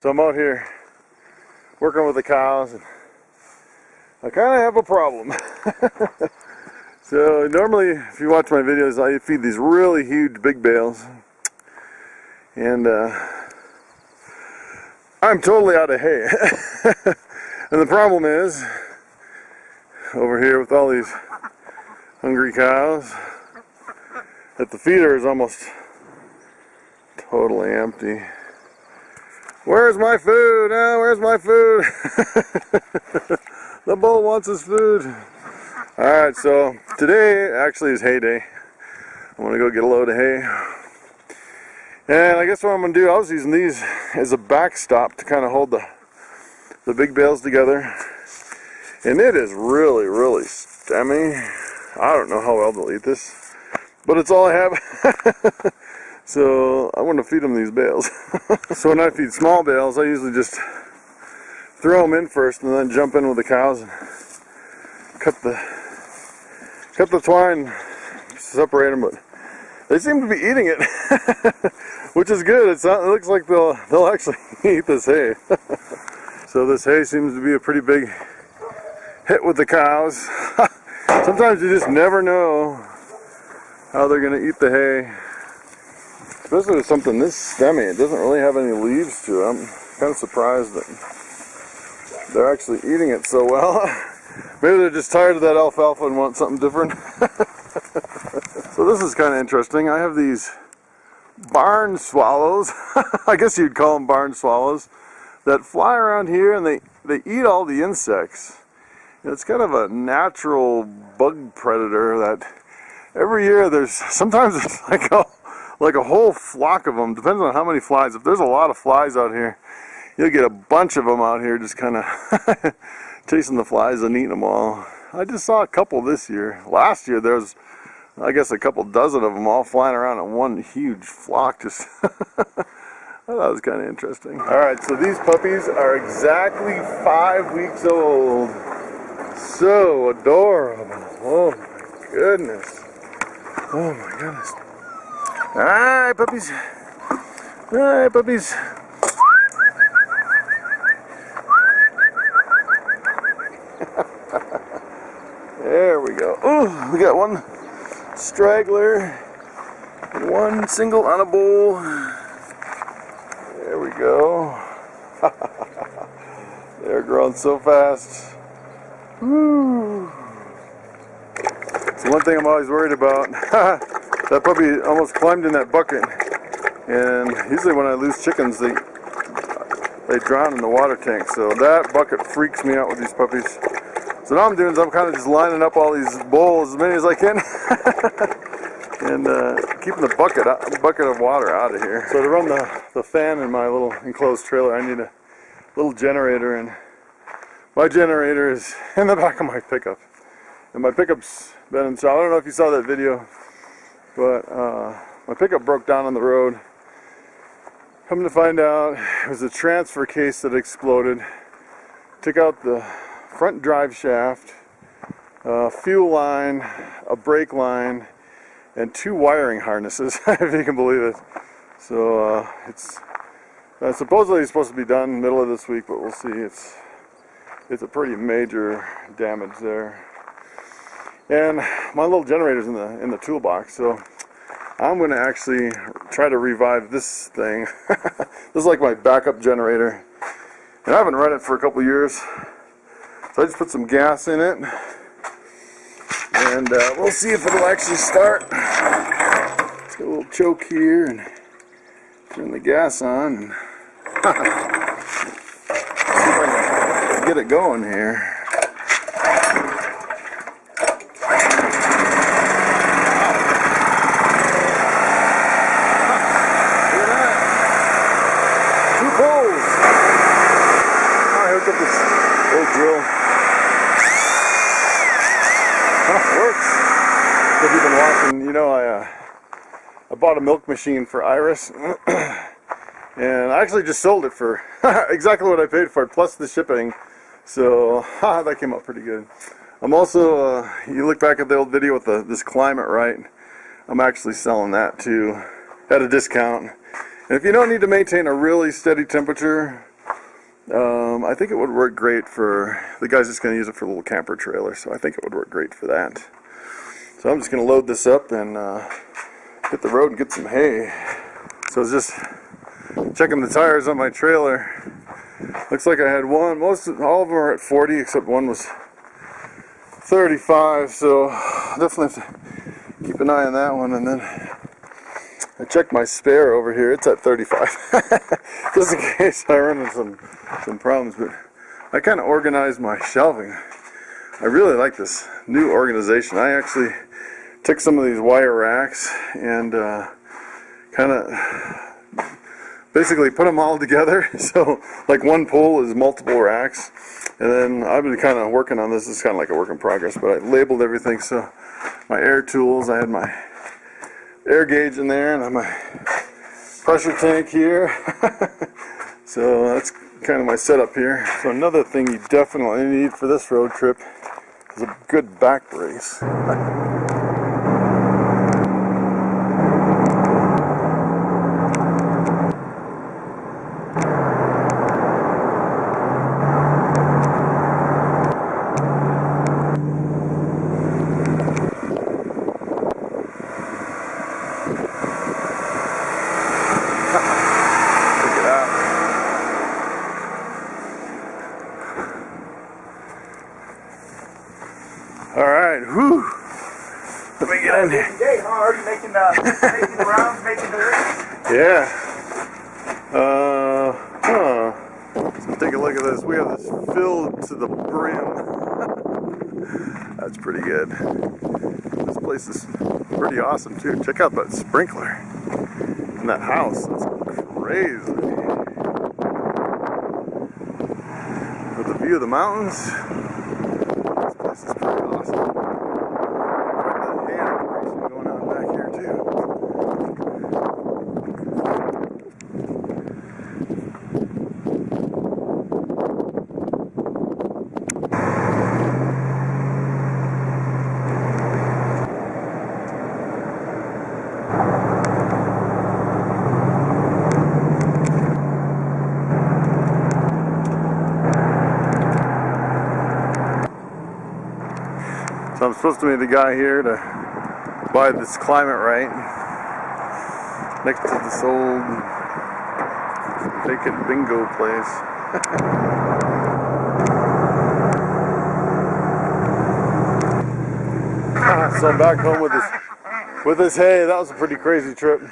So I'm out here working with the cows, and I kind of have a problem. So normally, if you watch my videos, I feed these really huge big bales, and I'm totally out of hay. And the problem is, over here with all these hungry cows, that the feeder is almost totally empty. Where's my food? Oh, where's my food? The bull wants his food. Alright, so today actually is hay day. I'm going to go get a load of hay. And I guess what I'm going to do, I was using these as a backstop to kind of hold the big bales together. And it is really, really stemmy. I don't know how well they'll eat this, but it's all I have. So I want to feed them these bales. So when I feed small bales, I usually just throw them in first and then jump in with the cows and cut the twine, separate them, but they seem to be eating it, which is good. It looks like they'll actually eat this hay. So this hay seems to be a pretty big hit with the cows. Sometimes you just never know how they're going to eat the hay. Especially with something this stemmy. It doesn't really have any leaves to it. I'm kind of surprised that they're actually eating it so well. Maybe they're just tired of that alfalfa and want something different. So this is kind of interesting. I have these barn swallows. I guess you'd call them barn swallows, that fly around here and they eat all the insects. It's kind of a natural bug predator that every year sometimes it's like a whole flock of them. Depends on how many flies. If there's a lot of flies out here, you'll get a bunch of them out here just kind of chasing the flies and eating them all. I just saw a couple this year. Last year there was, I guess, a couple dozen of them all flying around in one huge flock. Just I thought that was kind of interesting. Alright, so these puppies are exactly 5 weeks old. So adorable. Oh my goodness. Oh my goodness. Hi, puppies. Hi, puppies. There we go. Oh, we got one straggler and one single on a bull. There we go. They're growing so fast. Woo. So one thing I'm always worried about, that puppy almost climbed in that bucket, and usually when I lose chickens, they drown in the water tank, so that bucket freaks me out with these puppies. So now I'm doing is I'm kind of just lining up all these bowls, as many as I can, and keeping the bucket of water out of here. So to run the fan in my little enclosed trailer, I need a little generator, and my generator is in the back of my pickup. And my pickup's been installed. I don't know if you saw that video, but my pickup broke down on the road. Come to find out, it was a transfer case that exploded. Took out the front drive shaft, fuel line, a brake line, and 2 wiring harnesses, if you can believe it. So it's supposedly supposed to be done middle of this week, but we'll see. It's a pretty major damage there. And my little generator's in the toolbox, so I'm going to actually try to revive this thing. This is like my backup generator, and I haven't run it for a couple years, so I just put some gas in it, and we'll see if it'll actually start. Let's get a little choke here and turn the gas on, and see if I can get it going here. Drill. Works. If you've been watching, you know I bought a milk machine for Iris, and I actually just sold it for exactly what I paid for it, plus the shipping. So that came out pretty good. I'm also, you look back at the old video with this Climate Right, I'm actually selling that too at a discount. And if you don't need to maintain a really steady temperature, I think it would work great for, the guy's just going to use it for a little camper trailer, so I think it would work great for that. So I'm just going to load this up and hit the road and get some hay. So I was just checking the tires on my trailer. Looks like I had one, all of them are at 40 except one was 35, so definitely have to keep an eye on that one. And then I checked my spare over here, it's at 35 just in case I run into some problems. But I kind of organized my shelving. I really like this new organization. I actually took some of these wire racks and kind of basically put them all together, so like one pole is multiple racks. And then I've been kind of working on this. It's kind of like a work in progress, but I labeled everything. So my air tools, I had my air gauge in there, and I have my pressure tank here. So that's kind of my setup here. So another thing you definitely need for this road trip is a good back brace. Alright, whew. Let me get in here. Day hard, making the rounds, making the race. Yeah. Let's take a look at this. We have this filled to the brim. That's pretty good. This place is pretty awesome too. Check out that sprinkler in that house. That's crazy. With the view of the mountains. This is pretty awesome. Quite the hay operation going on back here too. So I'm supposed to be the guy here to buy this Climate Right next to this old vacant bingo place. So I'm back home with this hay. That was a pretty crazy trip.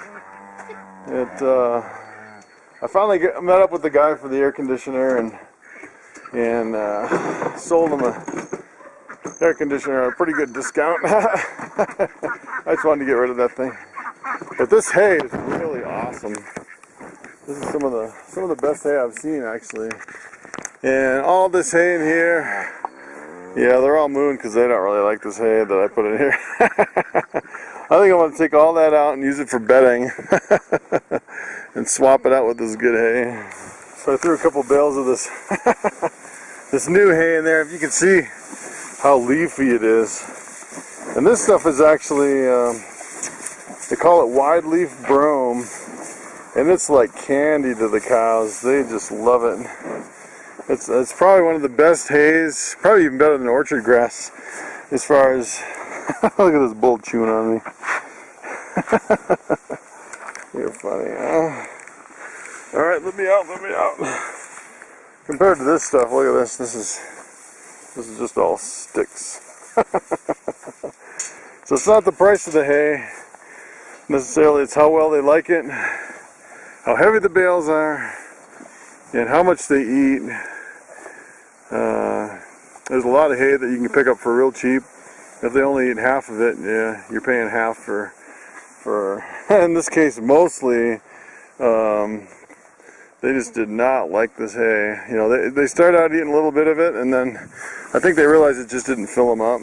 I finally met up with the guy for the air conditioner and sold him a air conditioner at a pretty good discount. I just wanted to get rid of that thing. But this hay is really awesome. This is some of the best hay I've seen actually. And all this hay in here, yeah, they're all moon because they don't really like this hay that I put in here. I think I'm going to take all that out and use it for bedding and swap it out with this good hay. So I threw a couple bales of this this new hay in there. If you can see how leafy it is. And this stuff is actually, they call it wide leaf brome, and it's like candy to the cows. They just love it. It's probably one of the best hays, probably even better than orchard grass as far as, look at this bull chewing on me. You're funny, huh? Alright, let me out. Compared to this stuff, look at this, this is just all sticks. So it's not the price of the hay necessarily, it's how well they like it, how heavy the bales are, and how much they eat. There's a lot of hay that you can pick up for real cheap. If they only eat half of it, yeah, you're paying half for in this case mostly, they just did not like this hay. You know, they started out eating a little bit of it, and then I think they realized it just didn't fill them up.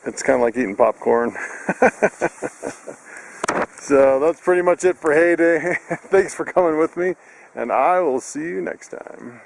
It's kind of like eating popcorn. So that's pretty much it for hay day. Thanks for coming with me, and I will see you next time.